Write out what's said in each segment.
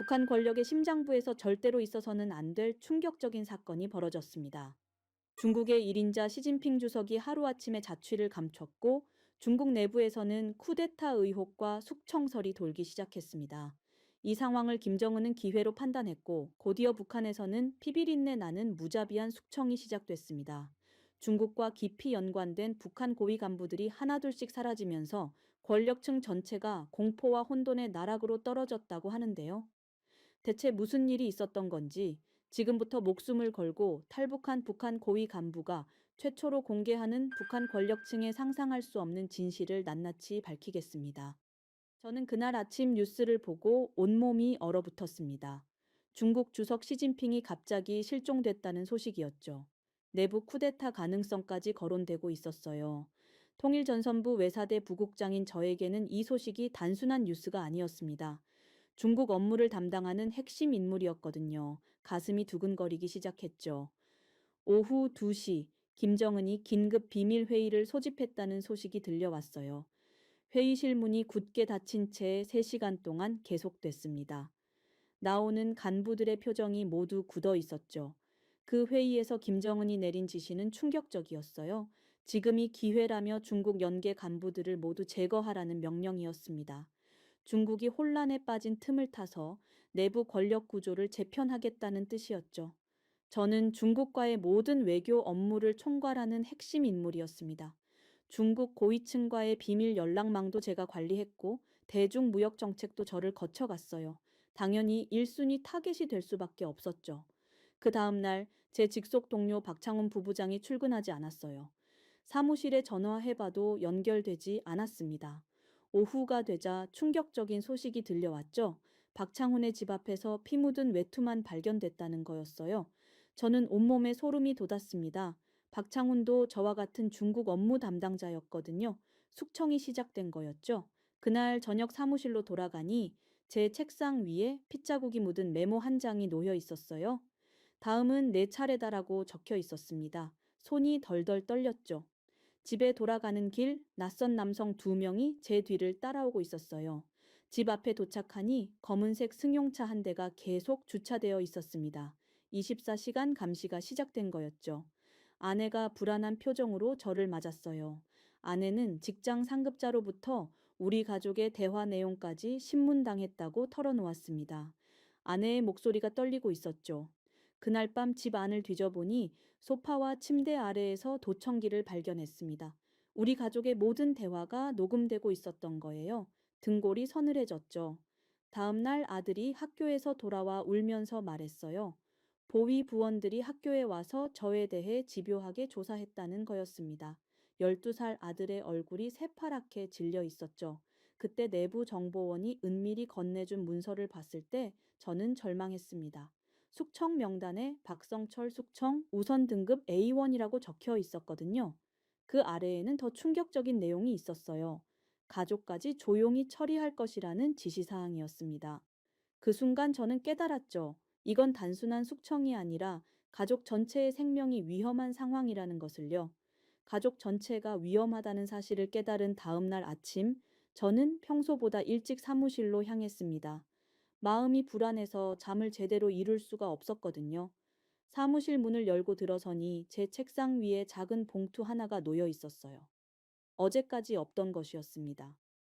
북한 권력의 심장부에서 절대로 있어서는 안 될 충격적인 사건이 벌어졌습니다. 중국의 1인자 시진핑 주석이 하루아침에 자취를 감췄고 중국 내부에서는 쿠데타 의혹과 숙청설이 돌기 시작했습니다. 이 상황을 김정은은 기회로 판단했고 곧이어 북한에서는 피비린내 나는 무자비한 숙청이 시작됐습니다. 중국과 깊이 연관된 북한 고위 간부들이 하나둘씩 사라지면서 권력층 전체가 공포와 혼돈의 나락으로 떨어졌다고 하는데요. 대체 무슨 일이 있었던 건지 지금부터 목숨을 걸고 탈북한 북한 고위 간부가 최초로 공개하는 북한 권력층의 상상할 수 없는 진실을 낱낱이 밝히겠습니다. 저는 그날 아침 뉴스를 보고 온몸이 얼어붙었습니다. 중국 주석 시진핑이 갑자기 실종됐다는 소식이었죠. 내부 쿠데타 가능성까지 거론되고 있었어요. 통일전선부 외사대 부국장인 저에게는 이 소식이 단순한 뉴스가 아니었습니다. 중국 업무를 담당하는 핵심 인물이었거든요. 가슴이 두근거리기 시작했죠. 오후 2시 김정은이 긴급 비밀 회의를 소집했다는 소식이 들려왔어요. 회의실 문이 굳게 닫힌 채 3시간 동안 계속됐습니다. 나오는 간부들의 표정이 모두 굳어 있었죠. 그 회의에서 김정은이 내린 지시는 충격적이었어요. 지금이 기회라며 중국 연계 간부들을 모두 제거하라는 명령이었습니다. 중국이 혼란에 빠진 틈을 타서 내부 권력 구조를 재편하겠다는 뜻이었죠. 저는 중국과의 모든 외교 업무를 총괄하는 핵심 인물이었습니다. 중국 고위층과의 비밀 연락망도 제가 관리했고 대중무역 정책도 저를 거쳐갔어요. 당연히 1순위 타겟이 될 수밖에 없었죠. 그 다음날 제 직속 동료 박창훈 부부장이 출근하지 않았어요. 사무실에 전화해봐도 연결되지 않았습니다. 오후가 되자 충격적인 소식이 들려왔죠. 박창훈의 집 앞에서 피 묻은 외투만 발견됐다는 거였어요. 저는 온몸에 소름이 돋았습니다. 박창훈도 저와 같은 중국 업무 담당자였거든요. 숙청이 시작된 거였죠. 그날 저녁 사무실로 돌아가니 제 책상 위에 핏자국이 묻은 메모 한 장이 놓여 있었어요. 다음은 내 차례다라고 적혀 있었습니다. 손이 덜덜 떨렸죠. 집에 돌아가는 길 낯선 남성 2명이 제 뒤를 따라오고 있었어요. 집 앞에 도착하니 검은색 승용차 한 대가 계속 주차되어 있었습니다. 24시간 감시가 시작된 거였죠. 아내가 불안한 표정으로 저를 맞았어요. 아내는 직장 상급자로부터 우리 가족의 대화 내용까지 신문당했다고 털어놓았습니다. 아내의 목소리가 떨리고 있었죠. 그날 밤 집 안을 뒤져보니 소파와 침대 아래에서 도청기를 발견했습니다. 우리 가족의 모든 대화가 녹음되고 있었던 거예요. 등골이 서늘해졌죠. 다음 날 아들이 학교에서 돌아와 울면서 말했어요. 보위 부원들이 학교에 와서 저에 대해 집요하게 조사했다는 거였습니다. 12살 아들의 얼굴이 새파랗게 질려 있었죠. 그때 내부 정보원이 은밀히 건네준 문서를 봤을 때 저는 절망했습니다. 숙청 명단에 박성철 숙청 우선 등급 A1이라고 적혀 있었거든요. 그 아래에는 더 충격적인 내용이 있었어요. 가족까지 조용히 처리할 것이라는 지시사항이었습니다. 그 순간 저는 깨달았죠. 이건 단순한 숙청이 아니라 가족 전체의 생명이 위험한 상황이라는 것을요. 가족 전체가 위험하다는 사실을 깨달은 다음 날 아침, 저는 평소보다 일찍 사무실로 향했습니다. 마음이 불안해서 잠을 제대로 이룰 수가 없었거든요. 사무실 문을 열고 들어서니 제 책상 위에 작은 봉투 하나가 놓여 있었어요. 어제까지 없던 것이었습니다.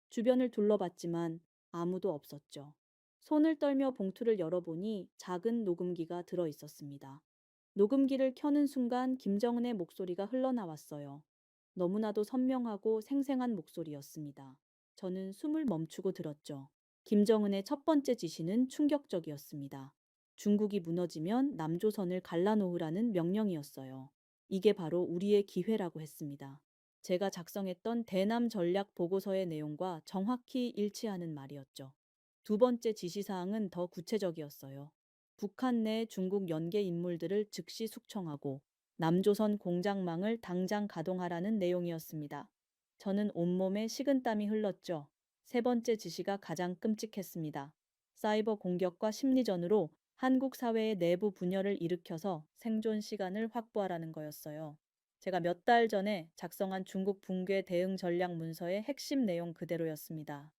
주변을 둘러봤지만 아무도 없었죠. 손을 떨며 봉투를 열어보니 작은 녹음기가 들어 있었습니다. 녹음기를 켜는 순간 김정은의 목소리가 흘러나왔어요. 너무나도 선명하고 생생한 목소리였습니다. 저는 숨을 멈추고 들었죠. 김정은의 첫 번째 지시는 충격적이었습니다. 중국이 무너지면 남조선을 갈라놓으라는 명령이었어요. 이게 바로 우리의 기회라고 했습니다. 제가 작성했던 대남 전략 보고서의 내용과 정확히 일치하는 말이었죠. 두 번째 지시사항은 더 구체적이었어요. 북한 내 중국 연계 인물들을 즉시 숙청하고 남조선 공장망을 당장 가동하라는 내용이었습니다. 저는 온몸에 식은땀이 흘렀죠. 세 번째 지시가 가장 끔찍했습니다. 사이버 공격과 심리전으로 한국 사회의 내부 분열을 일으켜서 생존 시간을 확보하라는 거였어요. 제가 몇 달 전에 작성한 중국 붕괴 대응 전략 문서의 핵심 내용 그대로였습니다.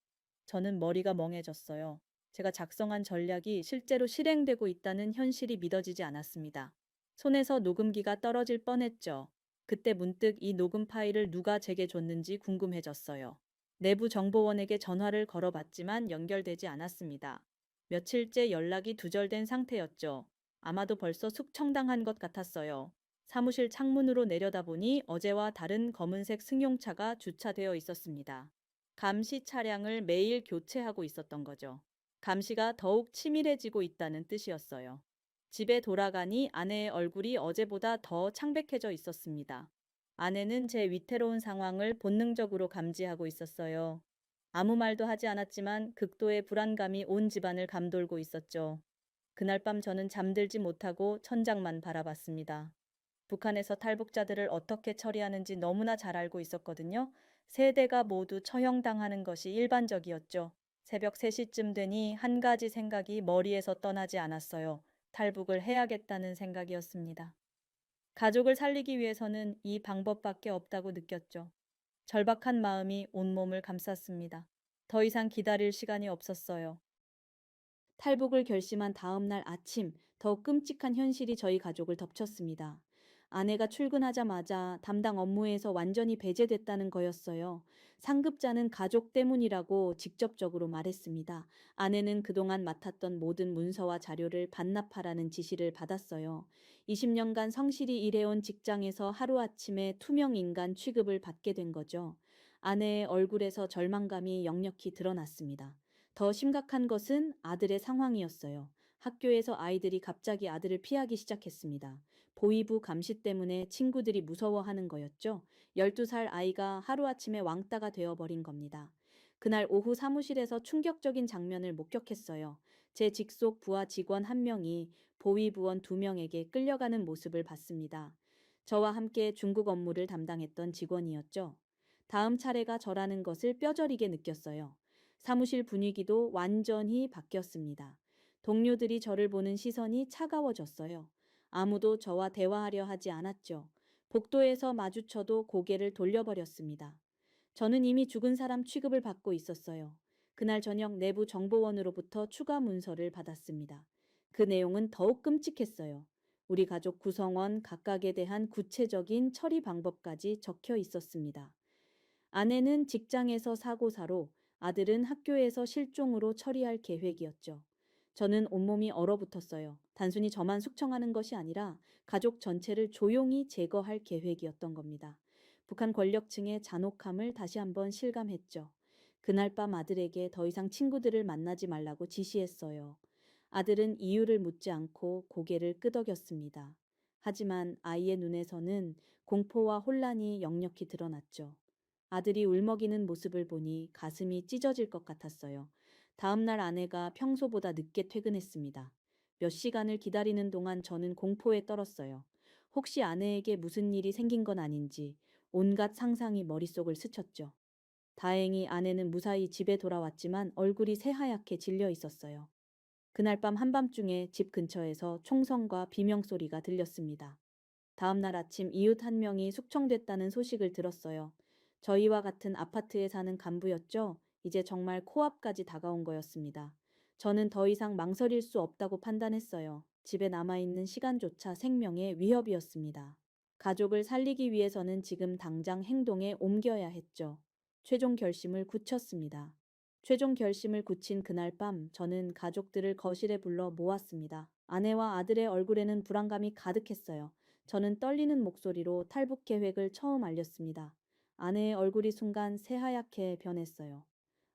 저는 머리가 멍해졌어요. 제가 작성한 전략이 실제로 실행되고 있다는 현실이 믿어지지 않았습니다. 손에서 녹음기가 떨어질 뻔했죠. 그때 문득 이 녹음 파일을 누가 제게 줬는지 궁금해졌어요. 내부 정보원에게 전화를 걸어봤지만 연결되지 않았습니다. 며칠째 연락이 두절된 상태였죠. 아마도 벌써 숙청당한 것 같았어요. 사무실 창문으로 내려다보니 어제와 다른 검은색 승용차가 주차되어 있었습니다. 감시 차량을 매일 교체하고 있었던 거죠. 감시가 더욱 치밀해지고 있다는 뜻이었어요. 집에 돌아가니 아내의 얼굴이 어제보다 더 창백해져 있었습니다. 아내는 제 위태로운 상황을 본능적으로 감지하고 있었어요. 아무 말도 하지 않았지만 극도의 불안감이 온 집안을 감돌고 있었죠. 그날 밤 저는 잠들지 못하고 천장만 바라봤습니다. 북한에서 탈북자들을 어떻게 처리하는지 너무나 잘 알고 있었거든요. 세대가 모두 처형당하는 것이 일반적이었죠. 새벽 3시쯤 되니 한 가지 생각이 머리에서 떠나지 않았어요. 탈북을 해야겠다는 생각이었습니다. 가족을 살리기 위해서는 이 방법밖에 없다고 느꼈죠. 절박한 마음이 온몸을 감쌌습니다. 더 이상 기다릴 시간이 없었어요. 탈북을 결심한 다음 날 아침, 더 끔찍한 현실이 저희 가족을 덮쳤습니다. 아내가 출근하자마자 담당 업무에서 완전히 배제됐다는 거였어요. 상급자는 가족 때문이라고 직접적으로 말했습니다. 아내는 그동안 맡았던 모든 문서와 자료를 반납하라는 지시를 받았어요. 20년간 성실히 일해온 직장에서 하루아침에 투명 인간 취급을 받게 된 거죠. 아내의 얼굴에서 절망감이 역력히 드러났습니다. 더 심각한 것은 아들의 상황이었어요. 학교에서 아이들이 갑자기 아들을 피하기 시작했습니다. 보위부 감시 때문에 친구들이 무서워하는 거였죠. 12살 아이가 하루아침에 왕따가 되어버린 겁니다. 그날 오후 사무실에서 충격적인 장면을 목격했어요. 제 직속 부하 직원 한 명이 보위부원 2명에게 끌려가는 모습을 봤습니다. 저와 함께 중국 업무를 담당했던 직원이었죠. 다음 차례가 저라는 것을 뼈저리게 느꼈어요. 사무실 분위기도 완전히 바뀌었습니다. 동료들이 저를 보는 시선이 차가워졌어요. 아무도 저와 대화하려 하지 않았죠. 복도에서 마주쳐도 고개를 돌려버렸습니다. 저는 이미 죽은 사람 취급을 받고 있었어요. 그날 저녁 내부 정보원으로부터 추가 문서를 받았습니다. 그 내용은 더욱 끔찍했어요. 우리 가족 구성원 각각에 대한 구체적인 처리 방법까지 적혀 있었습니다. 아내는 직장에서 사고사로, 아들은 학교에서 실종으로 처리할 계획이었죠. 저는 온몸이 얼어붙었어요. 단순히 저만 숙청하는 것이 아니라 가족 전체를 조용히 제거할 계획이었던 겁니다. 북한 권력층의 잔혹함을 다시 한번 실감했죠. 그날 밤 아들에게 더 이상 친구들을 만나지 말라고 지시했어요. 아들은 이유를 묻지 않고 고개를 끄덕였습니다. 하지만 아이의 눈에서는 공포와 혼란이 역력히 드러났죠. 아들이 울먹이는 모습을 보니 가슴이 찢어질 것 같았어요. 다음 날 아내가 평소보다 늦게 퇴근했습니다. 몇 시간을 기다리는 동안 저는 공포에 떨었어요. 혹시 아내에게 무슨 일이 생긴 건 아닌지 온갖 상상이 머릿속을 스쳤죠. 다행히 아내는 무사히 집에 돌아왔지만 얼굴이 새하얗게 질려 있었어요. 그날 밤 한밤중에 집 근처에서 총성과 비명소리가 들렸습니다. 다음 날 아침 이웃 한 명이 숙청됐다는 소식을 들었어요. 저희와 같은 아파트에 사는 간부였죠. 이제 정말 코앞까지 다가온 거였습니다. 저는 더 이상 망설일 수 없다고 판단했어요. 집에 남아있는 시간조차 생명의 위협이었습니다. 가족을 살리기 위해서는 지금 당장 행동에 옮겨야 했죠. 최종 결심을 굳혔습니다. 최종 결심을 굳힌 그날 밤 저는 가족들을 거실에 불러 모았습니다. 아내와 아들의 얼굴에는 불안감이 가득했어요. 저는 떨리는 목소리로 탈북 계획을 처음 알렸습니다. 아내의 얼굴이 순간 새하얗게 변했어요.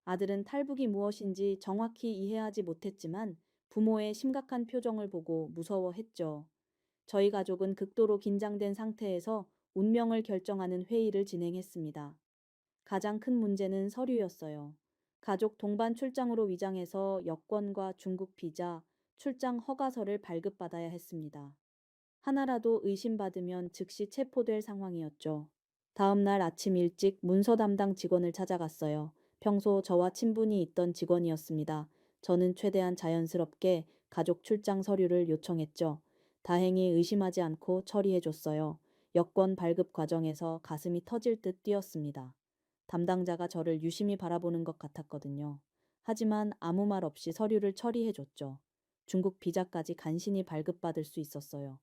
아들은 탈북이 무엇인지 정확히 이해하지 못했지만 부모의 심각한 표정을 보고 무서워했죠. 저희 가족은 극도로 긴장된 상태에서 운명을 결정하는 회의를 진행했습니다. 가장 큰 문제는 서류였어요. 가족 동반 출장으로 위장해서 여권과 중국 비자, 출장 허가서를 발급받아야 했습니다. 하나라도 의심받으면 즉시 체포될 상황이었죠. 다음 날 아침 일찍 문서 담당 직원을 찾아갔어요. 평소 저와 친분이 있던 직원이었습니다. 저는 최대한 자연스럽게 가족 출장 서류를 요청했죠. 다행히 의심하지 않고 처리해줬어요. 여권 발급 과정에서 가슴이 터질 듯 뛰었습니다. 담당자가 저를 유심히 바라보는 것 같았거든요. 하지만 아무 말 없이 서류를 처리해줬죠. 중국 비자까지 간신히 발급받을 수 있었어요.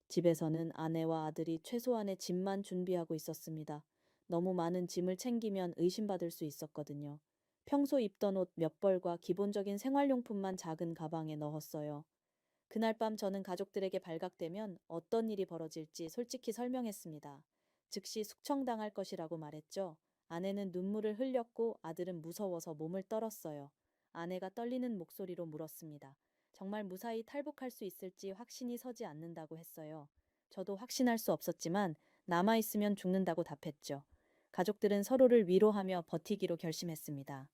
집에서는 아내와 아들이 최소한의 짐만 준비하고 있었습니다. 너무 많은 짐을 챙기면 의심받을 수 있었거든요. 평소 입던 옷 몇 벌과 기본적인 생활용품만 작은 가방에 넣었어요. 그날 밤 저는 가족들에게 발각되면 어떤 일이 벌어질지 솔직히 설명했습니다. 즉시 숙청당할 것이라고 말했죠. 아내는 눈물을 흘렸고 아들은 무서워서 몸을 떨었어요. 아내가 떨리는 목소리로 물었습니다. 정말 무사히 탈북할 수 있을지 확신이 서지 않는다고 했어요. 저도 확신할 수 없었지만 남아있으면 죽는다고 답했죠. 가족들은 서로를 위로하며 버티기로 결심했습니다.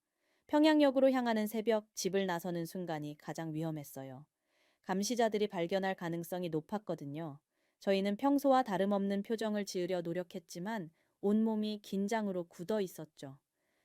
평양역으로 향하는 새벽, 집을 나서는 순간이 가장 위험했어요. 감시자들이 발견할 가능성이 높았거든요. 저희는 평소와 다름없는 표정을 지으려 노력했지만 온몸이 긴장으로 굳어 있었죠.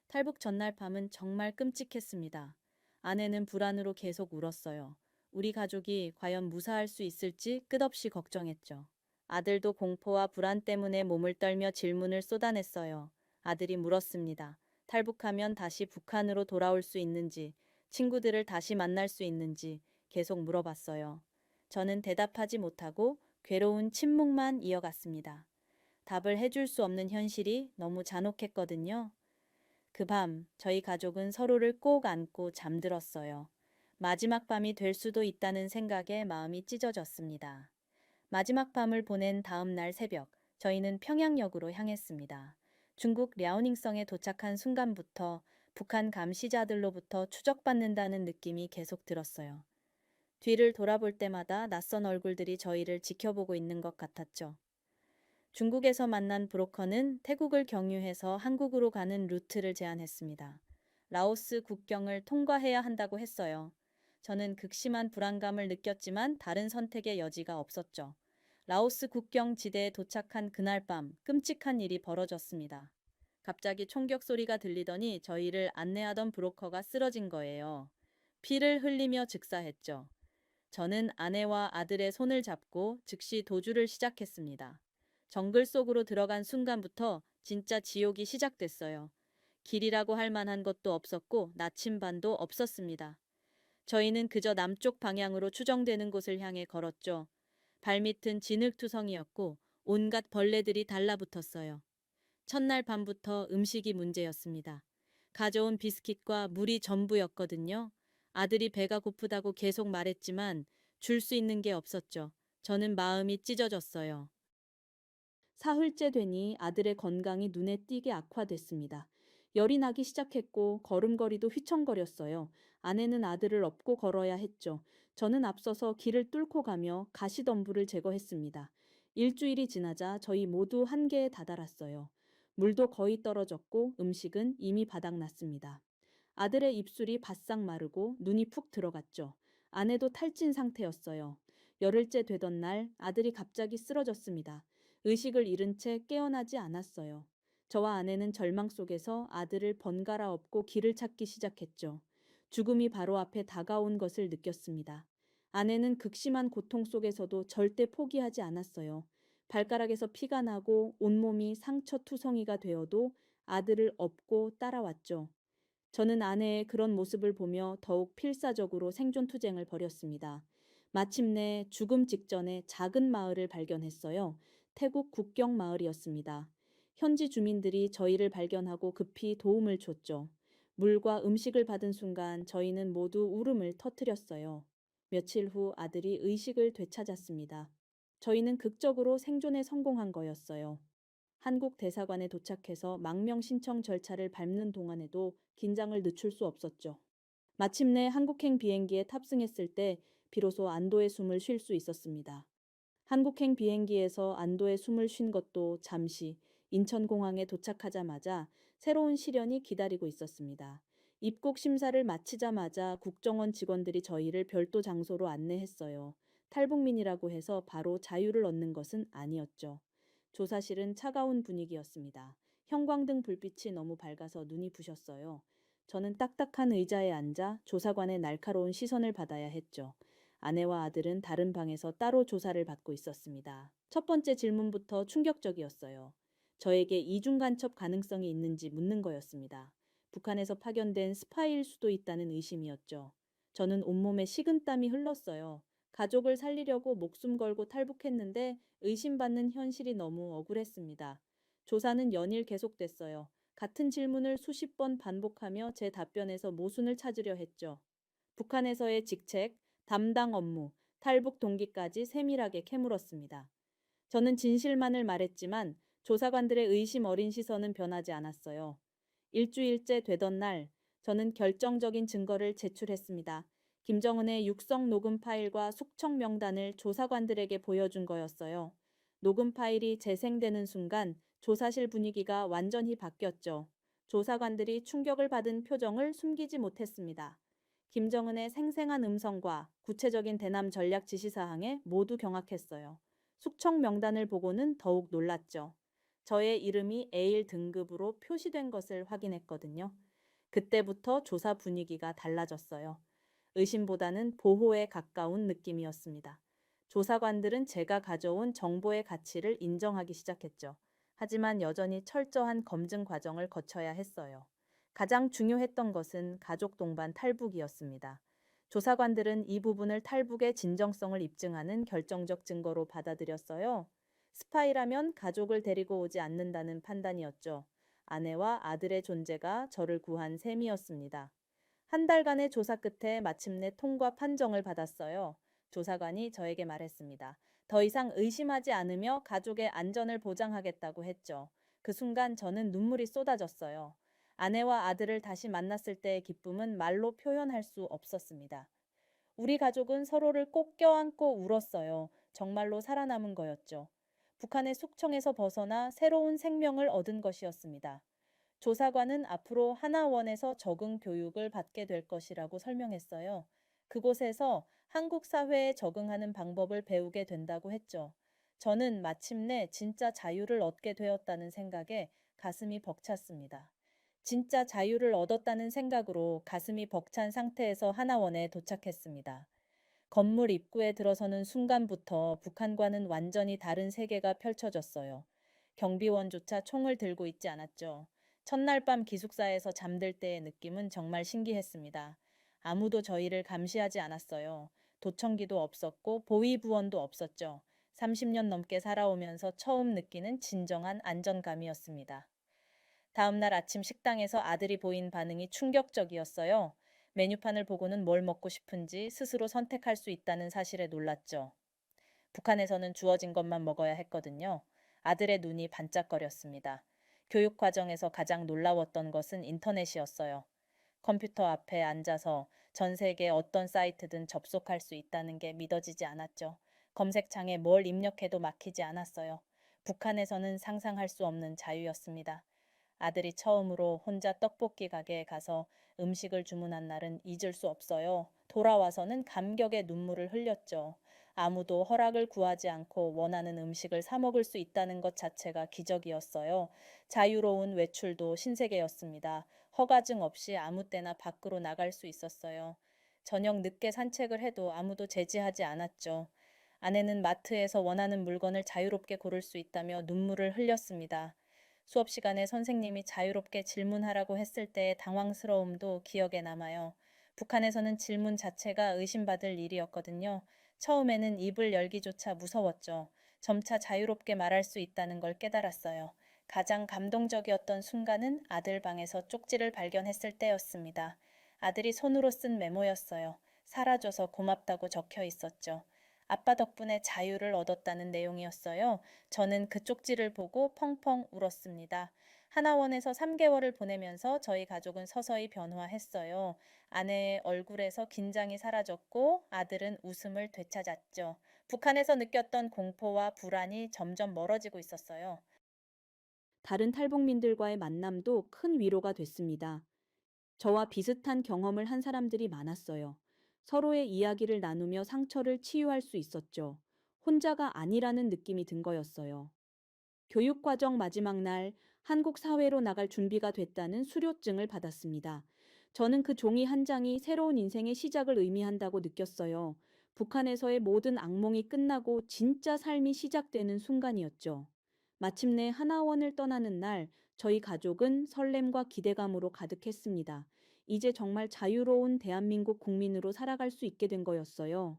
탈북 전날 밤은 정말 끔찍했습니다. 아내는 불안으로 계속 울었어요. 우리 가족이 과연 무사할 수 있을지 끝없이 걱정했죠. 아들도 공포와 불안 때문에 몸을 떨며 질문을 쏟아냈어요. 아들이 물었습니다. 탈북하면 다시 북한으로 돌아올 수 있는지, 친구들을 다시 만날 수 있는지, 계속 물어봤어요. 저는 대답하지 못하고 괴로운 침묵만 이어갔습니다. 답을 해줄 수 없는 현실이 너무 잔혹했거든요. 그 밤, 저희 가족은 서로를 꼭 안고 잠들었어요. 마지막 밤이 될 수도 있다는 생각에 마음이 찢어졌습니다. 마지막 밤을 보낸 다음 날 새벽, 저희는 평양역으로 향했습니다. 중국 랴오닝성에 도착한 순간부터 북한 감시자들로부터 추적받는다는 느낌이 계속 들었어요. 뒤를 돌아볼 때마다 낯선 얼굴들이 저희를 지켜보고 있는 것 같았죠. 중국에서 만난 브로커는 태국을 경유해서 한국으로 가는 루트를 제안했습니다. 라오스 국경을 통과해야 한다고 했어요. 저는 극심한 불안감을 느꼈지만 다른 선택의 여지가 없었죠. 라오스 국경 지대에 도착한 그날 밤 끔찍한 일이 벌어졌습니다. 갑자기 총격 소리가 들리더니 저희를 안내하던 브로커가 쓰러진 거예요. 피를 흘리며 즉사했죠. 저는 아내와 아들의 손을 잡고 즉시 도주를 시작했습니다. 정글 속으로 들어간 순간부터 진짜 지옥이 시작됐어요. 길이라고 할 만한 것도 없었고 나침반도 없었습니다. 저희는 그저 남쪽 방향으로 추정되는 곳을 향해 걸었죠. 발밑은 진흙투성이었고 온갖 벌레들이 달라붙었어요. 첫날 밤부터 음식이 문제였습니다. 가져온 비스킷과 물이 전부였거든요. 아들이 배가 고프다고 계속 말했지만 줄 수 있는 게 없었죠. 저는 마음이 찢어졌어요. 사흘째 되니 아들의 건강이 눈에 띄게 악화됐습니다. 열이 나기 시작했고 걸음걸이도 휘청거렸어요. 아내는 아들을 업고 걸어야 했죠. 저는 앞서서 길을 뚫고 가며 가시덤불을 제거했습니다. 일주일이 지나자 저희 모두 한계에 다다랐어요. 물도 거의 떨어졌고 음식은 이미 바닥났습니다. 아들의 입술이 바싹 마르고 눈이 푹 들어갔죠. 아내도 탈진 상태였어요. 열흘째 되던 날 아들이 갑자기 쓰러졌습니다. 의식을 잃은 채 깨어나지 않았어요. 저와 아내는 절망 속에서 아들을 번갈아 업고 길을 찾기 시작했죠. 죽음이 바로 앞에 다가온 것을 느꼈습니다. 아내는 극심한 고통 속에서도 절대 포기하지 않았어요. 발가락에서 피가 나고 온몸이 상처투성이가 되어도 아들을 업고 따라왔죠. 저는 아내의 그런 모습을 보며 더욱 필사적으로 생존 투쟁을 벌였습니다. 마침내 죽음 직전에 작은 마을을 발견했어요. 태국 국경 마을이었습니다. 현지 주민들이 저희를 발견하고 급히 도움을 줬죠. 물과 음식을 받은 순간 저희는 모두 울음을 터뜨렸어요. 며칠 후 아들이 의식을 되찾았습니다. 저희는 극적으로 생존에 성공한 거였어요. 한국 대사관에 도착해서 망명 신청 절차를 밟는 동안에도 긴장을 늦출 수 없었죠. 마침내 한국행 비행기에 탑승했을 때 비로소 안도의 숨을 쉴 수 있었습니다. 한국행 비행기에서 안도의 숨을 쉰 것도 잠시 인천공항에 도착하자마자 새로운 시련이 기다리고 있었습니다. 입국 심사를 마치자마자 국정원 직원들이 저희를 별도 장소로 안내했어요. 탈북민이라고 해서 바로 자유를 얻는 것은 아니었죠. 조사실은 차가운 분위기였습니다. 형광등 불빛이 너무 밝아서 눈이 부셨어요. 저는 딱딱한 의자에 앉아 조사관의 날카로운 시선을 받아야 했죠. 아내와 아들은 다른 방에서 따로 조사를 받고 있었습니다. 첫 번째 질문부터 충격적이었어요. 저에게 이중 간첩 가능성이 있는지 묻는 거였습니다. 북한에서 파견된 스파이일 수도 있다는 의심이었죠. 저는 온몸에 식은땀이 흘렀어요. 가족을 살리려고 목숨 걸고 탈북했는데 의심받는 현실이 너무 억울했습니다. 조사는 연일 계속됐어요. 같은 질문을 수십 번 반복하며 제 답변에서 모순을 찾으려 했죠. 북한에서의 직책, 담당 업무, 탈북 동기까지 세밀하게 캐물었습니다. 저는 진실만을 말했지만 조사관들의 의심 어린 시선은 변하지 않았어요. 일주일째 되던 날, 저는 결정적인 증거를 제출했습니다. 김정은의 육성 녹음 파일과 숙청 명단을 조사관들에게 보여준 거였어요. 녹음 파일이 재생되는 순간 조사실 분위기가 완전히 바뀌었죠. 조사관들이 충격을 받은 표정을 숨기지 못했습니다. 김정은의 생생한 음성과 구체적인 대남 전략 지시사항에 모두 경악했어요. 숙청 명단을 보고는 더욱 놀랐죠. 저의 이름이 A1 등급으로 표시된 것을 확인했거든요. 그때부터 조사 분위기가 달라졌어요. 의심보다는 보호에 가까운 느낌이었습니다. 조사관들은 제가 가져온 정보의 가치를 인정하기 시작했죠. 하지만 여전히 철저한 검증 과정을 거쳐야 했어요. 가장 중요했던 것은 가족 동반 탈북이었습니다. 조사관들은 이 부분을 탈북의 진정성을 입증하는 결정적 증거로 받아들였어요. 스파이라면 가족을 데리고 오지 않는다는 판단이었죠. 아내와 아들의 존재가 저를 구한 셈이었습니다. 한 달간의 조사 끝에 마침내 통과 판정을 받았어요. 조사관이 저에게 말했습니다. 더 이상 의심하지 않으며 가족의 안전을 보장하겠다고 했죠. 그 순간 저는 눈물이 쏟아졌어요. 아내와 아들을 다시 만났을 때의 기쁨은 말로 표현할 수 없었습니다. 우리 가족은 서로를 꼭 껴안고 울었어요. 정말로 살아남은 거였죠. 북한의 숙청에서 벗어나 새로운 생명을 얻은 것이었습니다. 조사관은 앞으로 하나원에서 적응 교육을 받게 될 것이라고 설명했어요. 그곳에서 한국 사회에 적응하는 방법을 배우게 된다고 했죠. 저는 마침내 진짜 자유를 얻게 되었다는 생각에 가슴이 벅찼습니다. 진짜 자유를 얻었다는 생각으로 가슴이 벅찬 상태에서 하나원에 도착했습니다. 건물 입구에 들어서는 순간부터 북한과는 완전히 다른 세계가 펼쳐졌어요. 경비원조차 총을 들고 있지 않았죠. 첫날 밤 기숙사에서 잠들 때의 느낌은 정말 신기했습니다. 아무도 저희를 감시하지 않았어요. 도청기도 없었고 보위부원도 없었죠. 30년 넘게 살아오면서 처음 느끼는 진정한 안정감이었습니다. 다음날 아침 식당에서 아들이 보인 반응이 충격적이었어요. 메뉴판을 보고는 뭘 먹고 싶은지 스스로 선택할 수 있다는 사실에 놀랐죠. 북한에서는 주어진 것만 먹어야 했거든요. 아들의 눈이 반짝거렸습니다. 교육 과정에서 가장 놀라웠던 것은 인터넷이었어요. 컴퓨터 앞에 앉아서 전 세계 어떤 사이트든 접속할 수 있다는 게 믿어지지 않았죠. 검색창에 뭘 입력해도 막히지 않았어요. 북한에서는 상상할 수 없는 자유였습니다. 아들이 처음으로 혼자 떡볶이 가게에 가서 음식을 주문한 날은 잊을 수 없어요. 돌아와서는 감격의 눈물을 흘렸죠. 아무도 허락을 구하지 않고 원하는 음식을 사 먹을 수 있다는 것 자체가 기적이었어요. 자유로운 외출도 신세계였습니다. 허가증 없이 아무 때나 밖으로 나갈 수 있었어요. 저녁 늦게 산책을 해도 아무도 제지하지 않았죠. 아내는 마트에서 원하는 물건을 자유롭게 고를 수 있다며 눈물을 흘렸습니다. 수업 시간에 선생님이 자유롭게 질문하라고 했을 때의 당황스러움도 기억에 남아요. 북한에서는 질문 자체가 의심받을 일이었거든요. 처음에는 입을 열기조차 무서웠죠. 점차 자유롭게 말할 수 있다는 걸 깨달았어요. 가장 감동적이었던 순간은 아들 방에서 쪽지를 발견했을 때였습니다. 아들이 손으로 쓴 메모였어요. 사라져서 고맙다고 적혀 있었죠. 아빠 덕분에 자유를 얻었다는 내용이었어요. 저는 그 쪽지를 보고 펑펑 울었습니다. 하나원에서 3개월을 보내면서 저희 가족은 서서히 변화했어요. 아내의 얼굴에서 긴장이 사라졌고 아들은 웃음을 되찾았죠. 북한에서 느꼈던 공포와 불안이 점점 멀어지고 있었어요. 다른 탈북민들과의 만남도 큰 위로가 됐습니다. 저와 비슷한 경험을 한 사람들이 많았어요. 서로의 이야기를 나누며 상처를 치유할 수 있었죠. 혼자가 아니라는 느낌이 든 거였어요. 교육과정 마지막 날 한국 사회로 나갈 준비가 됐다는 수료증을 받았습니다. 저는 그 종이 한 장이 새로운 인생의 시작을 의미한다고 느꼈어요. 북한에서의 모든 악몽이 끝나고 진짜 삶이 시작되는 순간이었죠. 마침내 하나원을 떠나는 날, 저희 가족은 설렘과 기대감으로 가득했습니다. 이제 정말 자유로운 대한민국 국민으로 살아갈 수 있게 된 거였어요.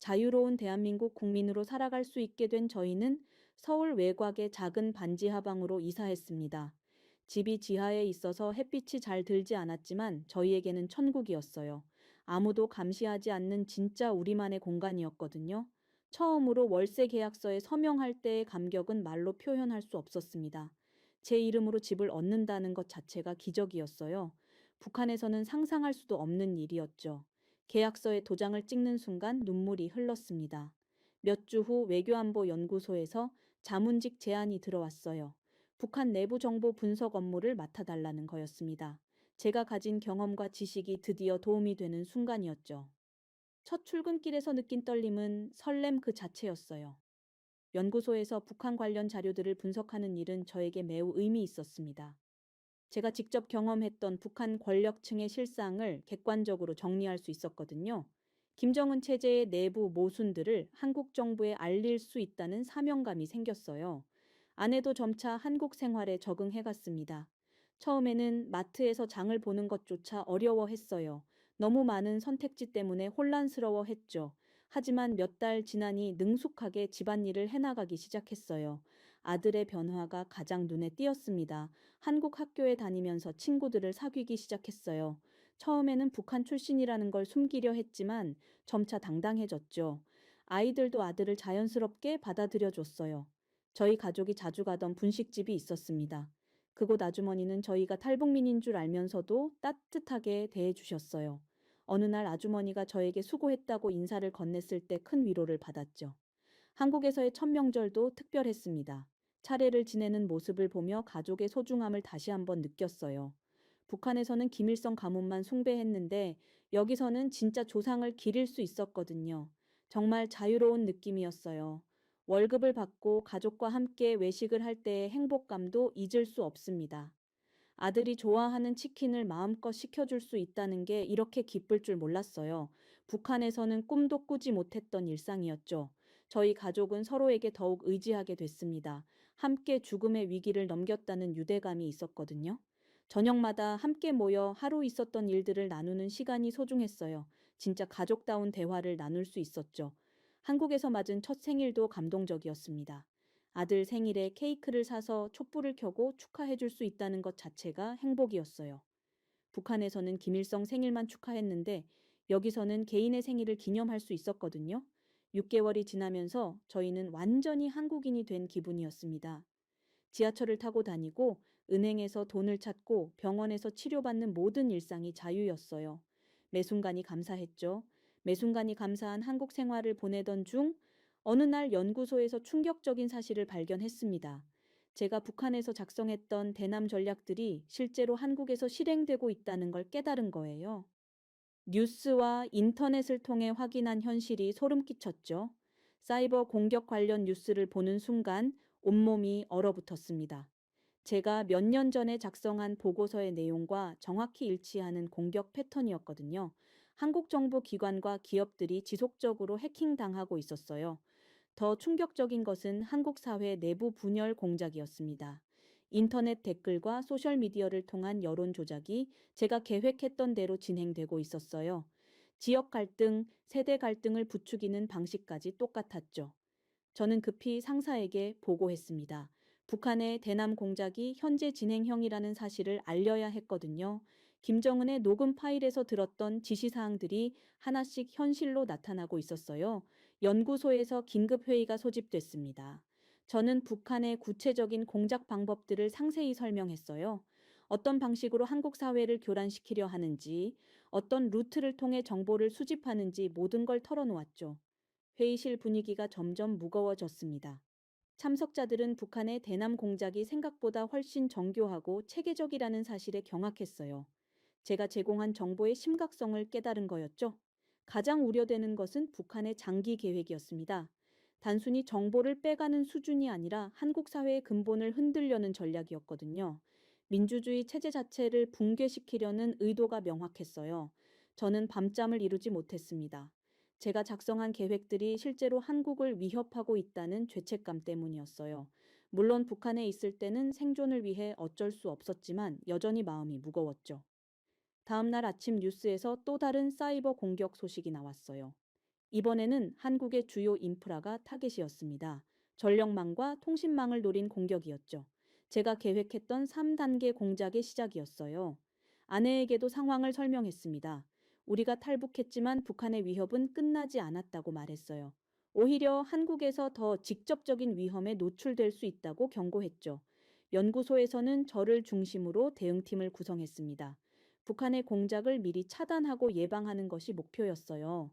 자유로운 대한민국 국민으로 살아갈 수 있게 된 저희는 서울 외곽의 작은 반지 하방으로 이사했습니다. 집이 지하에 있어서 햇빛이 잘 들지 않았지만 저희에게는 천국이었어요. 아무도 감시하지 않는 진짜 우리만의 공간이었거든요. 처음으로 월세 계약서에 서명할 때의 감격은 말로 표현할 수 없었습니다. 제 이름으로 집을 얻는다는 것 자체가 기적이었어요. 북한에서는 상상할 수도 없는 일이었죠. 계약서에 도장을 찍는 순간 눈물이 흘렀습니다. 몇 주 후 외교안보연구소에서 자문직 제안이 들어왔어요. 북한 내부 정보 분석 업무를 맡아달라는 거였습니다. 제가 가진 경험과 지식이 드디어 도움이 되는 순간이었죠. 첫 출근길에서 느낀 떨림은 설렘 그 자체였어요. 연구소에서 북한 관련 자료들을 분석하는 일은 저에게 매우 의미 있었습니다. 제가 직접 경험했던 북한 권력층의 실상을 객관적으로 정리할 수 있었거든요. 김정은 체제의 내부 모순들을 한국 정부에 알릴 수 있다는 사명감이 생겼어요. 아내도 점차 한국 생활에 적응해 갔습니다. 처음에는 마트에서 장을 보는 것조차 어려워했어요. 너무 많은 선택지 때문에 혼란스러워했죠. 하지만 몇 달 지나니 능숙하게 집안일을 해나가기 시작했어요. 아들의 변화가 가장 눈에 띄었습니다. 한국 학교에 다니면서 친구들을 사귀기 시작했어요. 처음에는 북한 출신이라는 걸 숨기려 했지만 점차 당당해졌죠. 아이들도 아들을 자연스럽게 받아들여 줬어요. 저희 가족이 자주 가던 분식집이 있었습니다. 그곳 아주머니는 저희가 탈북민인 줄 알면서도 따뜻하게 대해주셨어요. 어느 날 아주머니가 저에게 수고했다고 인사를 건넸을 때 큰 위로를 받았죠. 한국에서의 첫 명절도 특별했습니다. 차례를 지내는 모습을 보며 가족의 소중함을 다시 한번 느꼈어요. 북한에서는 김일성 가문만 숭배했는데 여기서는 진짜 조상을 기릴 수 있었거든요. 정말 자유로운 느낌이었어요. 월급을 받고 가족과 함께 외식을 할 때의 행복감도 잊을 수 없습니다. 아들이 좋아하는 치킨을 마음껏 시켜줄 수 있다는 게 이렇게 기쁠 줄 몰랐어요. 북한에서는 꿈도 꾸지 못했던 일상이었죠. 저희 가족은 서로에게 더욱 의지하게 됐습니다. 함께 죽음의 위기를 넘겼다는 유대감이 있었거든요. 저녁마다 함께 모여 하루 있었던 일들을 나누는 시간이 소중했어요. 진짜 가족다운 대화를 나눌 수 있었죠. 한국에서 맞은 첫 생일도 감동적이었습니다. 아들 생일에 케이크를 사서 촛불을 켜고 축하해 줄 수 있다는 것 자체가 행복이었어요. 북한에서는 김일성 생일만 축하했는데 여기서는 개인의 생일을 기념할 수 있었거든요. 6개월이 지나면서 저희는 완전히 한국인이 된 기분이었습니다. 지하철을 타고 다니고 은행에서 돈을 찾고 병원에서 치료받는 모든 일상이 자유였어요. 매 순간이 감사했죠. 매 순간이 감사한 한국 생활을 보내던 중 어느 날 연구소에서 충격적인 사실을 발견했습니다. 제가 북한에서 작성했던 대남 전략들이 실제로 한국에서 실행되고 있다는 걸 깨달은 거예요. 뉴스와 인터넷을 통해 확인한 현실이 소름 끼쳤죠. 사이버 공격 관련 뉴스를 보는 순간 온몸이 얼어붙었습니다. 제가 몇 년 전에 작성한 보고서의 내용과 정확히 일치하는 공격 패턴이었거든요. 한국 정부 기관과 기업들이 지속적으로 해킹당하고 있었어요. 더 충격적인 것은 한국 사회 내부 분열 공작이었습니다. 인터넷 댓글과 소셜미디어를 통한 여론 조작이 제가 계획했던 대로 진행되고 있었어요. 지역 갈등, 세대 갈등을 부추기는 방식까지 똑같았죠. 저는 급히 상사에게 보고했습니다. 북한의 대남 공작이 현재 진행형이라는 사실을 알려야 했거든요. 김정은의 녹음 파일에서 들었던 지시사항들이 하나씩 현실로 나타나고 있었어요. 연구소에서 긴급회의가 소집됐습니다. 저는 북한의 구체적인 공작 방법들을 상세히 설명했어요. 어떤 방식으로 한국 사회를 교란시키려 하는지, 어떤 루트를 통해 정보를 수집하는지 모든 걸 털어놓았죠. 회의실 분위기가 점점 무거워졌습니다. 참석자들은 북한의 대남 공작이 생각보다 훨씬 정교하고 체계적이라는 사실에 경악했어요. 제가 제공한 정보의 심각성을 깨달은 거였죠. 가장 우려되는 것은 북한의 장기 계획이었습니다. 단순히 정보를 빼가는 수준이 아니라 한국 사회의 근본을 흔들려는 전략이었거든요. 민주주의 체제 자체를 붕괴시키려는 의도가 명확했어요. 저는 밤잠을 이루지 못했습니다. 제가 작성한 계획들이 실제로 한국을 위협하고 있다는 죄책감 때문이었어요. 물론 북한에 있을 때는 생존을 위해 어쩔 수 없었지만 여전히 마음이 무거웠죠. 다음 날 아침 뉴스에서 또 다른 사이버 공격 소식이 나왔어요. 이번에는 한국의 주요 인프라가 타겟이었습니다. 전력망과 통신망을 노린 공격이었죠. 제가 계획했던 3단계 공작의 시작이었어요. 아내에게도 상황을 설명했습니다. 우리가 탈북했지만 북한의 위협은 끝나지 않았다고 말했어요. 오히려 한국에서 더 직접적인 위험에 노출될 수 있다고 경고했죠. 연구소에서는 저를 중심으로 대응팀을 구성했습니다. 북한의 공작을 미리 차단하고 예방하는 것이 목표였어요.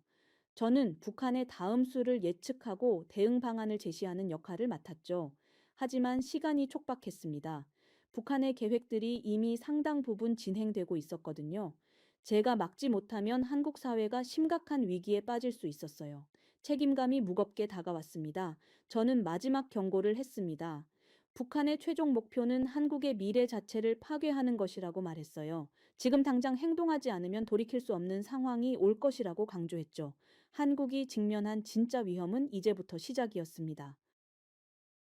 저는 북한의 다음 수를 예측하고 대응 방안을 제시하는 역할을 맡았죠. 하지만 시간이 촉박했습니다. 북한의 계획들이 이미 상당 부분 진행되고 있었거든요. 제가 막지 못하면 한국 사회가 심각한 위기에 빠질 수 있었어요. 책임감이 무겁게 다가왔습니다. 저는 마지막 경고를 했습니다. 북한의 최종 목표는 한국의 미래 자체를 파괴하는 것이라고 말했어요. 지금 당장 행동하지 않으면 돌이킬 수 없는 상황이 올 것이라고 강조했죠. 한국이 직면한 진짜 위험은 이제부터 시작이었습니다.